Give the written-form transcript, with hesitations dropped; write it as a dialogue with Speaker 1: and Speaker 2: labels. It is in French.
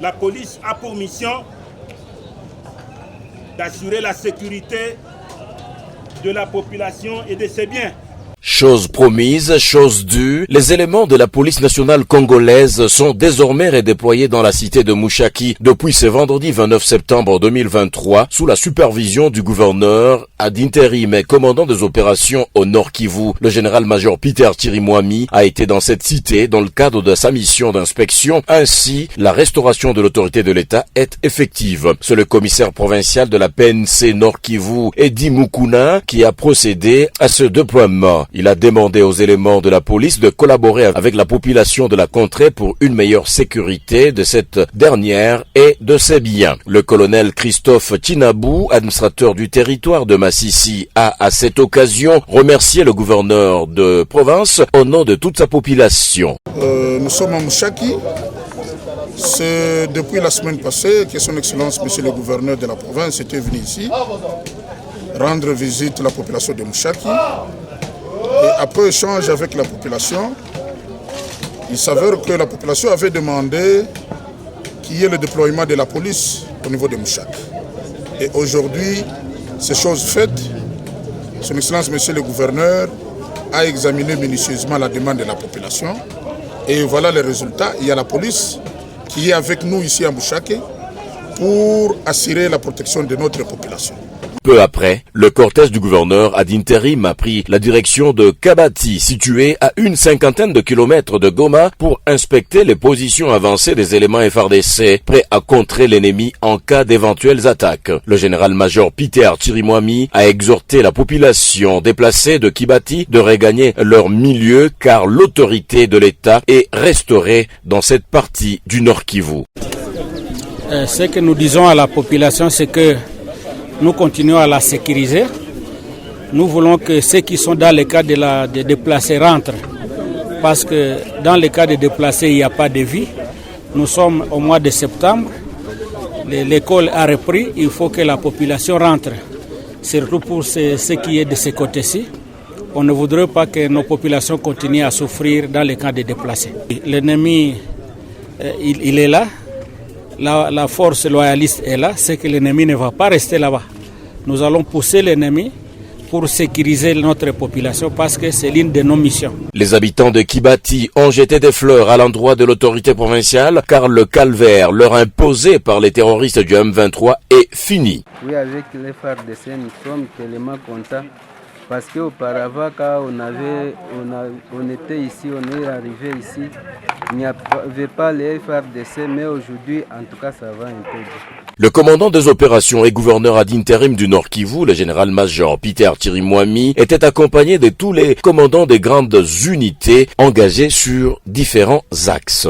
Speaker 1: La police a pour mission d'assurer la sécurité de la population et de ses biens.
Speaker 2: Chose promise, chose due, les éléments de la police nationale congolaise sont désormais redéployés dans la cité de Mushaki depuis ce vendredi 29 septembre 2023 sous la supervision du gouverneur ad intérim et commandant des opérations au Nord Kivu. Le général-major Peter Chirimwami a été dans cette cité dans le cadre de sa mission d'inspection. Ainsi, la restauration de l'autorité de l'État est effective. C'est le commissaire provincial de la PNC Nord Kivu, Edi Mukuna, qui a procédé à ce déploiement. Il a demandé aux éléments de la police de collaborer avec la population de la contrée pour une meilleure sécurité de cette dernière et de ses biens. Le colonel Christophe Tinabou, administrateur du territoire de Massissi, a à cette occasion remercié le gouverneur de province au nom de toute sa population.
Speaker 3: Nous sommes à Mushaki. C'est depuis la semaine passée que son Excellence, Monsieur le gouverneur de la province, était venu ici rendre visite à la population de Mushaki. Et après échange avec la population, il s'avère que la population avait demandé qu'il y ait le déploiement de la police au niveau de Mushaki. Et aujourd'hui, c'est chose faite. Son Excellence, Monsieur le gouverneur, a examiné minutieusement la demande de la population. Et voilà les résultats. Il y a la police qui est avec nous ici à Mushaki pour assurer la protection de notre population.
Speaker 2: Peu après, le cortège du gouverneur ad intérim a pris la direction de Kabati, située à une cinquantaine de kilomètres de Goma, pour inspecter les positions avancées des éléments FARDC, prêts à contrer l'ennemi en cas d'éventuelles attaques. Le général-major Peter Chirimwami a exhorté la population déplacée de Kibati de regagner leur milieu car l'autorité de l'État est restaurée dans cette partie du Nord Kivu.
Speaker 4: Ce que nous disons à la population, c'est que nous continuons à la sécuriser. Nous voulons que ceux qui sont dans le cas de déplacés rentrent. Parce que dans le cas de déplacés, il n'y a pas de vie. Nous sommes au mois de septembre. L'école a repris. Il faut que la population rentre. Surtout pour ce qui est de ce côté-ci. On ne voudrait pas que nos populations continuent à souffrir dans les camps de déplacés. L'ennemi, il est là. La force loyaliste est là, c'est que l'ennemi ne va pas rester là-bas. Nous allons pousser l'ennemi pour sécuriser notre population parce que c'est l'une de nos missions.
Speaker 2: Les habitants de Kibati ont jeté des fleurs à l'endroit de l'autorité provinciale car le calvaire leur imposé par les terroristes du M23 est fini.
Speaker 5: Oui, avec les FARDC, nous sommes tellement contents parce qu'auparavant, quand on était ici, on est arrivé ici, il n'y avait pas les FARDC, mais aujourd'hui, en tout cas, ça va un peu.
Speaker 2: Le commandant des opérations et gouverneur ad intérim du Nord Kivu, le général-major Peter Chirimwami, était accompagné de tous les commandants des grandes unités engagées sur différents axes.